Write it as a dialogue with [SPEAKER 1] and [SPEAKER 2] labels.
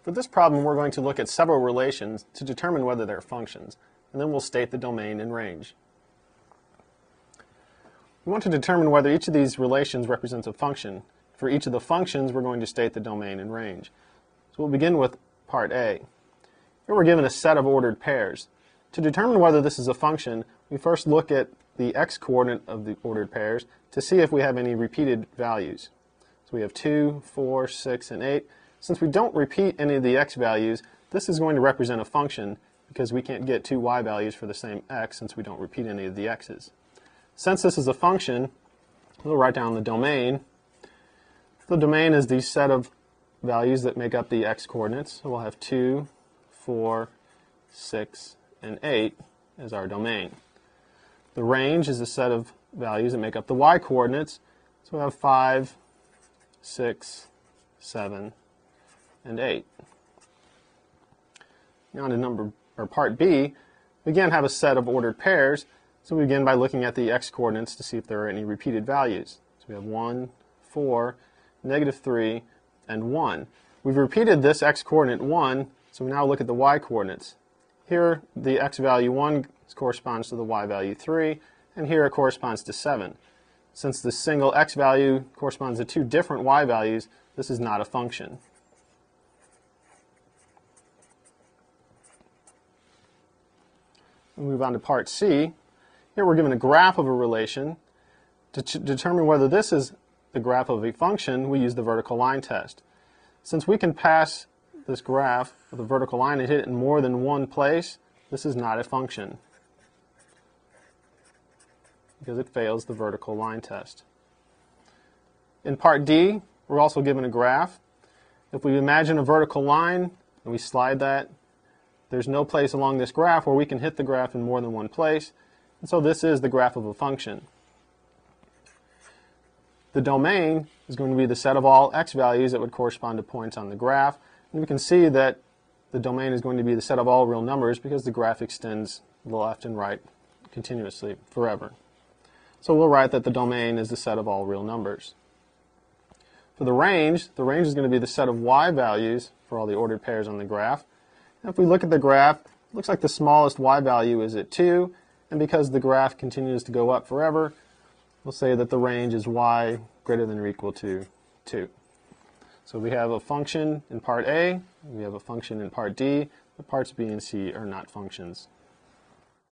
[SPEAKER 1] For this problem, we're going to look at several relations to determine whether they're functions, and then we'll state the domain and range. We want to determine whether each of these relations represents a function. For each of the functions, we're going to state the domain and range. So we'll begin with part A. Here we're given a set of ordered pairs. To determine whether this is a function, we first look at the x-coordinate of the ordered pairs to see if we have any repeated values. So we have 2, 4, 6, and 8. Since we don't repeat any of the x values, this is going to represent a function because we can't get two y values for the same x since we don't repeat any of the x's. Since this is a function, we'll write down the domain. The domain is the set of values that make up the x-coordinates. So we'll have 2, 4, 6, and 8 as our domain. The range is the set of values that make up the y-coordinates. So we'll have 5, 6, 7, and 8. Now on to part B, we again have a set of ordered pairs. So we begin by looking at the x-coordinates to see if there are any repeated values. So we have 1, 4, -3, and 1. We've repeated this x-coordinate 1, so we now look at the y-coordinates. Here, the x value 1 corresponds to the y value 3, and here it corresponds to 7. Since the single x value corresponds to two different y values, this is not a function. We'll move on to part C. Here we're given a graph of a relation. To determine whether this is the graph of a function, we use the vertical line test. Since we can pass this graph with a vertical line and hit it in more than one place, this is not a function because it fails the vertical line test. In part D, we're also given a graph. If we imagine a vertical line and we slide that, there's no place along this graph where we can hit the graph in more than one place. And so this is the graph of a function. The domain is going to be the set of all x values that would correspond to points on the graph. And we can see that the domain is going to be the set of all real numbers because the graph extends left and right continuously forever. So we'll write that the domain is the set of all real numbers. For the range is going to be the set of y values for all the ordered pairs on the graph. And if we look at the graph, it looks like the smallest y value is at 2. And because the graph continues to go up forever, we'll say that the range is y greater than or equal to 2. So we have a function in part A, we have a function in part D, but parts B and C are not functions.